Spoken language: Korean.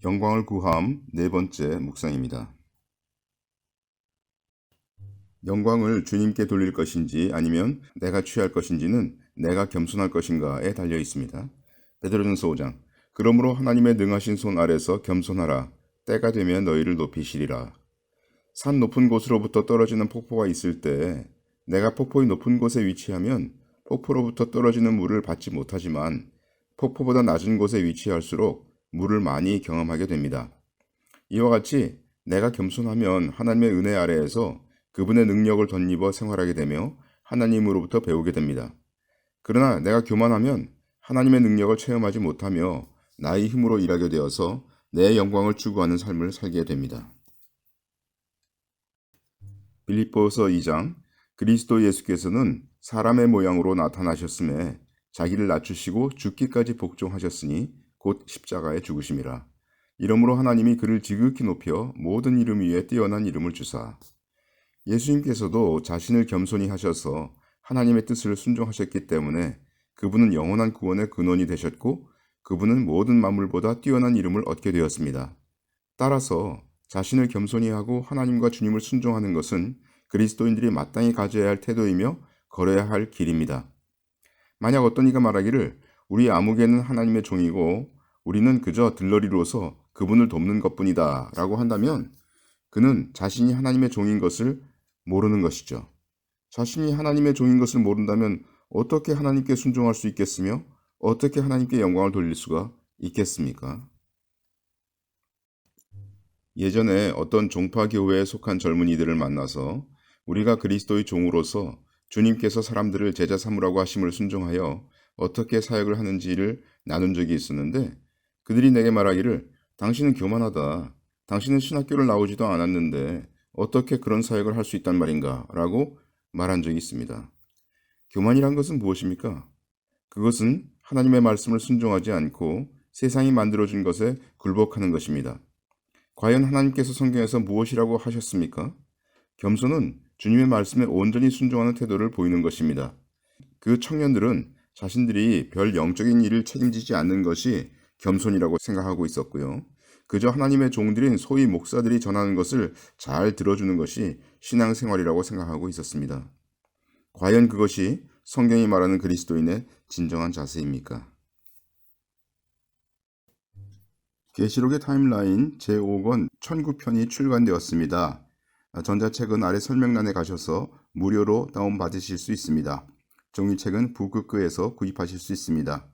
영광을 구함 네 번째 묵상입니다. 영광을 주님께 돌릴 것인지 아니면 내가 취할 것인지는 내가 겸손할 것인가에 달려 있습니다. 베드로전서 5장. 그러므로 하나님의 능하신 손 아래서 겸손하라. 때가 되면 너희를 높이시리라. 산 높은 곳으로부터 떨어지는 폭포가 있을 때 내가 폭포의 높은 곳에 위치하면 폭포로부터 떨어지는 물을 받지 못하지만 폭포보다 낮은 곳에 위치할수록 물을 많이 경험하게 됩니다. 이와 같이 내가 겸손하면 하나님의 은혜 아래에서 그분의 능력을 덧입어 생활하게 되며 하나님으로부터 배우게 됩니다. 그러나 내가 교만하면 하나님의 능력을 체험하지 못하며 나의 힘으로 일하게 되어서 내 영광을 추구하는 삶을 살게 됩니다. 빌립보서 2장. 그리스도 예수께서는 사람의 모양으로 나타나셨음에 자기를 낮추시고 죽기까지 복종하셨으니 곧 십자가에 죽으심이라. 이러므로 하나님이 그를 지극히 높여 모든 이름 위에 뛰어난 이름을 주사. 예수님께서도 자신을 겸손히 하셔서 하나님의 뜻을 순종하셨기 때문에 그분은 영원한 구원의 근원이 되셨고 그분은 모든 만물보다 뛰어난 이름을 얻게 되었습니다. 따라서 자신을 겸손히 하고 하나님과 주님을 순종하는 것은 그리스도인들이 마땅히 가져야 할 태도이며 걸어야 할 길입니다. 만약 어떤 이가 말하기를 우리 아무개는 하나님의 종이고 우리는 그저 들러리로서 그분을 돕는 것뿐이다 라고 한다면 그는 자신이 하나님의 종인 것을 모르는 것이죠. 자신이 하나님의 종인 것을 모른다면 어떻게 하나님께 순종할 수 있겠으며 어떻게 하나님께 영광을 돌릴 수가 있겠습니까? 예전에 어떤 종파교회에 속한 젊은이들을 만나서 우리가 그리스도의 종으로서 주님께서 사람들을 제자 삼으라고 하심을 순종하여 어떻게 사역을 하는지를 나눈 적이 있었는데 그들이 내게 말하기를 당신은 교만하다. 당신은 신학교를 나오지도 않았는데 어떻게 그런 사역을 할 수 있단 말인가? 라고 말한 적이 있습니다. 교만이란 것은 무엇입니까? 그것은 하나님의 말씀을 순종하지 않고 세상이 만들어준 것에 굴복하는 것입니다. 과연 하나님께서 성경에서 무엇이라고 하셨습니까? 겸손은 주님의 말씀에 온전히 순종하는 태도를 보이는 것입니다. 그 청년들은 자신들이 별 영적인 일을 책임지지 않는 것이 겸손이라고 생각하고 있었고요. 그저 하나님의 종들인 소위 목사들이 전하는 것을 잘 들어주는 것이 신앙생활이라고 생각하고 있었습니다. 과연 그것이 성경이 말하는 그리스도인의 진정한 자세입니까? 계시록의 타임라인 제5권 1009편이 출간되었습니다. 전자책은 아래 설명란에 가셔서 무료로 다운받으실 수 있습니다. 종이책은 북극교에서 구입하실 수 있습니다.